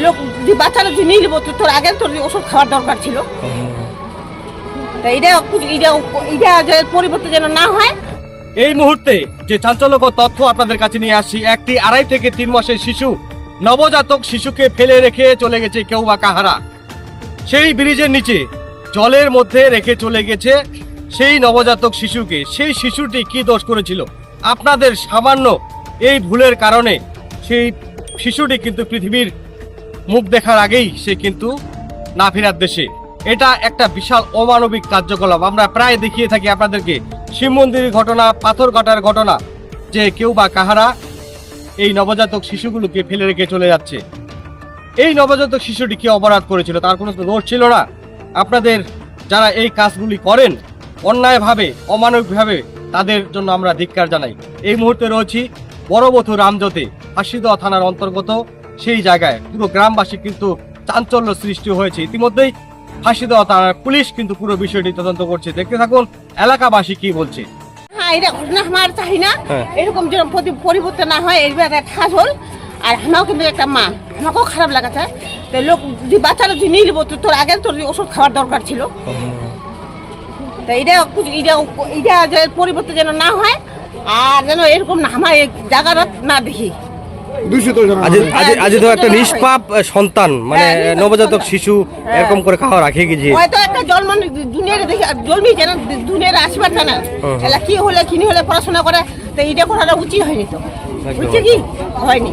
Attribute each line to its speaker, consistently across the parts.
Speaker 1: লোক যে বাচ্চারা যে নিয়ে নেবো তোর আগে তোর ওষুধ খাওয়ার দরকার ছিল। এটা পরিবর্তন যেন না হয়।
Speaker 2: এই মুহূর্তে যে চাঞ্চল্যকর তথ্য আপনাদের কাছে নিয়ে আসছি, একটি 2.5 থেকে 3 মাসের শিশু, নবজাতক শিশুকে ফেলে রেখে চলে গেছে কেউ বা কাহারা। সেই ব্রিজের নিচে জলের মধ্যে রেখে চলে গেছে সেই নবজাতক শিশুকে। সেই শিশুটি কি দোষ করেছিল? আপনাদের সামান্য এই ভুলের কারণে সেই শিশুটি কিন্তু পৃথিবীর মুখ দেখার আগেই সে কিন্তু না ফেরার দেশে। এটা একটা বিশাল অমানবিক কার্যকলাপ। আমরা প্রায় দেখিয়ে থাকি আপনাদেরকে শিব মন্দিরের ঘটনা, পাথর কাটার ঘটনা, যে কেউ বা কাহারা এই নবজাতক শিশুগুলোকে ফেলে রেখে চলে যাচ্ছে। এই নবজাতক শিশুটি কি অপরাধ করেছিল? তার কোনো তো দোষ ছিল না। আপনাদের যারা এই কাজগুলি করেন অন্যায়ভাবে, অমানবিকভাবে, তাদের জন্য আমরা ধিক্কার জানাই। এই মুহূর্তে রয়েছি বড়বথু রামজোতে, ফাঁসিদহ থানার অন্তর্গত সেই জায়গায়। পুরো গ্রামবাসী কিন্তু চাঞ্চল্য সৃষ্টি হয়েছে। ইতিমধ্যেই ফাঁসিদহ থানার পুলিশ কিন্তু পুরো বিষয়টি তদন্ত করছে। দেখতে থাকুন এলাকাবাসী কি বলছে।
Speaker 1: হ্যাঁ, এটা ঘটনা আমার চাই না, এরকম যেন পরিবর্তন না হয়। এর একটা খাস হল। আর আমরাও কিন্তু একটা মা, আমাকেও খারাপ লাগাচ্ছে। লোক যে বাচ্চারা যে নিয়ে নেবো তোর আগে তোর ওষুধ খাওয়ার দরকার ছিল। এটা যে পরিবর্তন যেন না হয়, আর যেন এরকম না আমার এই জায়গাটা না দেখি।
Speaker 2: আজ তো একটা নিষ্পাপ সন্তান, মানে নবজাতক শিশু এরকম করে খাওয়া রাখে গেছে।
Speaker 1: হয়তো একটা জন্ম দুনিয়ার দেখে জন্মই যেন দুনিয়ার আসবার জানা এলা কি হলে কিনি হলে পড়াশোনা করে, তো এটা করাটা উচিত হয়নি। তো বুঝছে কি হয়নি।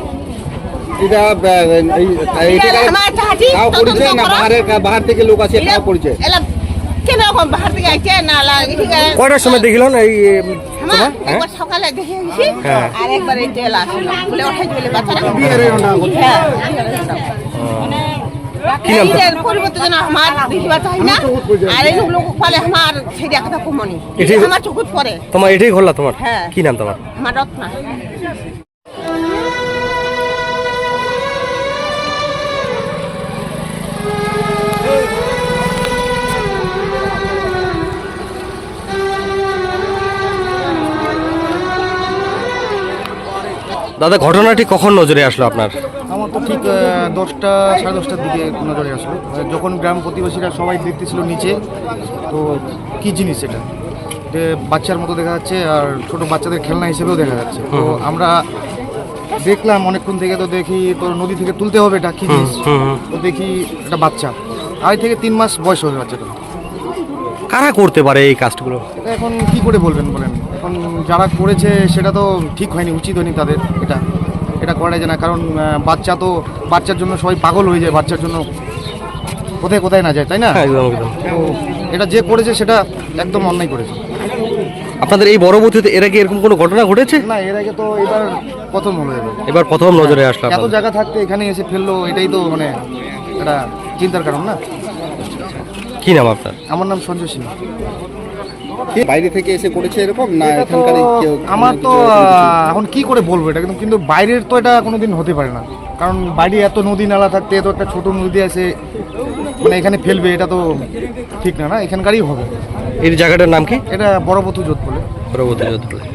Speaker 3: বাহার থেকে লোক আছে,
Speaker 2: কয়টার সময় দেখিলেন? এই
Speaker 1: সকালে দেখে গেছি, আর একবার এই তেল আসলো বলে ওঠাই বলে বাচ্চারা পরিবর্তন যেন আমার দেখিবা চাই না। আর এই লোক পালে আমার সেই দেখা কমনি আমার চোখত পরে।
Speaker 2: তোমার এটাই ঘটলা? তোমার কি নাম? তোমার?
Speaker 1: আমার রত্না।
Speaker 2: দাদা, ঘটনাটি কখন নজরে আসলো আপনার?
Speaker 3: আমার তো ঠিক 10টা সাড়ে 10টার দিকে নজরে আসলো, যখন গ্রাম প্রতিবেশীরা সবাই দেখতেছিল নিচে। তো কি জিনিস এটা, বাচ্চার মতো দেখা যাচ্ছে, আর ছোট বাচ্চাদের খেলনা হিসেবেও দেখা যাচ্ছে। তো আমরা দেখলাম অনেকক্ষণ থেকে, তো দেখি তো নদী থেকে তুলতে হবে, এটা কি জিনিস। তো দেখি একটা বাচ্চা, 2.5 থেকে 3 মাস বয়স হবে বাচ্চাটা।
Speaker 2: কারা করতে পারে এই কাজগুলো?
Speaker 3: এখন কি করে বলবেন বলেন, এখন যারা করেছে সেটা তো ঠিক হয়নি, উচিত হয়নি তাদের। এটা করা যায় না, কারণ বাচ্চার জন্য সবাই পাগল হয়ে যায়, বাচ্চার জন্য কোথায় কোথায় না যায়, তাই না? তো এটা যে করেছে সেটা একদম অন্যায় করেছে।
Speaker 2: আপনাদের এই বড়বথুতে এর আগে এরকম কোনো ঘটনা ঘটেছে?
Speaker 3: না, এর আগে তো এবার প্রথম হলো।
Speaker 2: এবার প্রথম নজরে আসলো।
Speaker 3: এত জায়গা থাকতে এখানে এসে ফেললো, এটাই তো মানে একটা চিন্তার কারণ না।
Speaker 2: কি নাম আপনার?
Speaker 3: আমার নাম সঞ্জয় সিং।
Speaker 4: বাইরে থেকে এসে করেছে এরকম না এখানকারই কেউ?
Speaker 3: আমার তো এখন কি করে বলবো এটা, কিন্তু বাইরের তো এটা কোনোদিন হতে পারে না, কারণ বাইরে এত নদী নালা থাকতে এত একটা ছোট নদী আছে, মানে এখানে ফেলবে, এটা তো ঠিক না। এখানকারই হবে।
Speaker 2: এই জায়গাটার নাম কি?
Speaker 3: এটা বড়বথু জোত বলে।
Speaker 2: বড়বথু জোত বলে।